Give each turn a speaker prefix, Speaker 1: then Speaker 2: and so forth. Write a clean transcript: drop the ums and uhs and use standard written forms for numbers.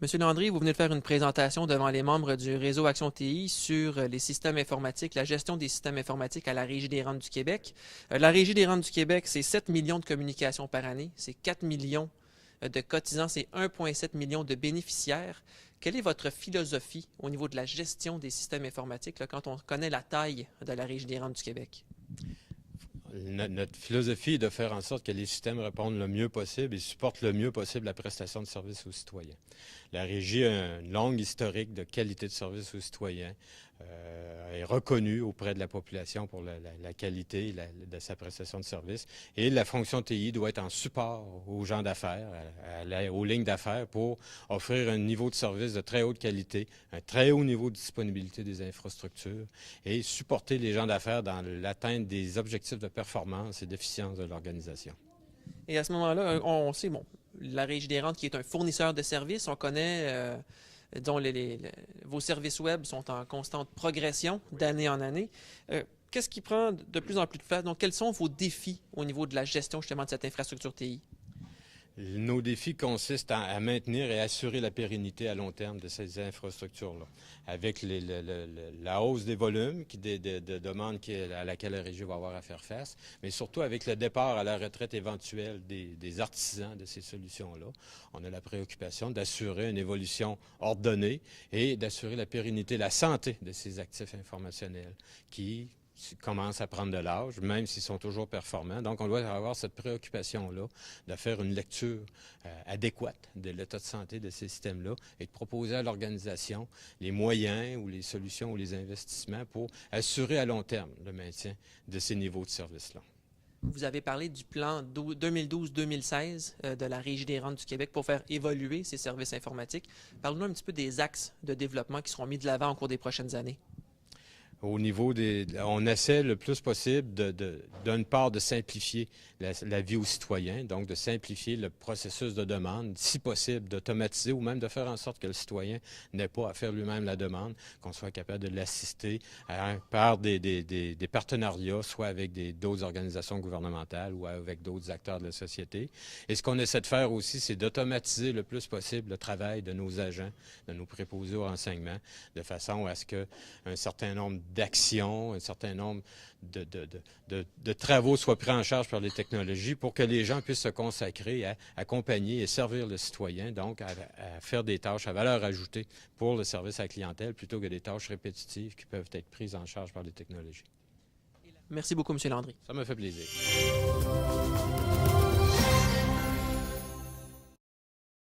Speaker 1: Monsieur Landry, vous venez de faire une présentation devant les membres du réseau Action TI sur les systèmes informatiques, la gestion des systèmes informatiques à la Régie des rentes du Québec. La Régie des rentes du Québec, c'est 7 millions de communications par année, c'est 4 millions de cotisants, c'est 1,7 million de bénéficiaires. Quelle est votre philosophie au niveau de la gestion des systèmes informatiques là, quand on connaît la taille de la Régie des rentes du Québec?
Speaker 2: Notre philosophie est de faire en sorte que les systèmes répondent le mieux possible et supportent le mieux possible la prestation de services aux citoyens. La Régie a une longue historique de qualité de service aux citoyens, est reconnue auprès de la population pour la qualité de sa prestation de service. Et la fonction TI doit être en support aux gens d'affaires, aux lignes d'affaires pour offrir un niveau de service de très haute qualité, un très haut niveau de disponibilité des infrastructures et supporter les gens d'affaires dans l'atteinte des objectifs de performance et d'efficience de l'organisation.
Speaker 1: Et à ce moment-là, on sait, bon, la Régie des rentes qui est un fournisseur de services, on connaît, dont vos services web sont en constante progression d'année en année. Qu'est-ce qui prend de plus en plus de place? Donc, quels sont vos défis au niveau de la gestion justement de cette infrastructure TI?
Speaker 2: Nos défis consistent à maintenir et assurer la pérennité à long terme de ces infrastructures-là, avec la hausse des volumes de demandes à laquelle la Régie va avoir à faire face, mais surtout avec le départ à la retraite éventuelle des artisans de ces solutions-là. On a la préoccupation d'assurer une évolution ordonnée et d'assurer la pérennité, la santé de ces actifs informationnels qui commencent à prendre de l'âge, même s'ils sont toujours performants. Donc, on doit avoir cette préoccupation-là de faire une lecture adéquate de l'état de santé de ces systèmes-là et de proposer à l'organisation les moyens ou les solutions ou les investissements pour assurer à long terme le maintien de ces niveaux de service-là.
Speaker 1: Vous avez parlé du plan 2012-2016 de la Régie des rentes du Québec pour faire évoluer ces services informatiques. Parlez-nous un petit peu des axes de développement qui seront mis de l'avant au cours des prochaines années.
Speaker 2: Au niveau on essaie le plus possible d'une part de simplifier la vie aux citoyens, donc de simplifier le processus de demande, si possible d'automatiser ou même de faire en sorte que le citoyen n'ait pas à faire lui-même la demande, qu'on soit capable de l'assister par des partenariats, soit avec d'autres organisations gouvernementales ou avec d'autres acteurs de la société. Et ce qu'on essaie de faire aussi, c'est d'automatiser le plus possible le travail de nos agents, de nos préposés au renseignement, de façon à ce qu'un certain nombre d'actions, un certain nombre de travaux soient pris en charge par les technologies pour que les gens puissent se consacrer à accompagner et servir le citoyen, donc à faire des tâches à valeur ajoutée pour le service à la clientèle plutôt que des tâches répétitives qui peuvent être prises en charge par les technologies.
Speaker 1: Merci beaucoup, M. Landry.
Speaker 2: Ça me fait plaisir.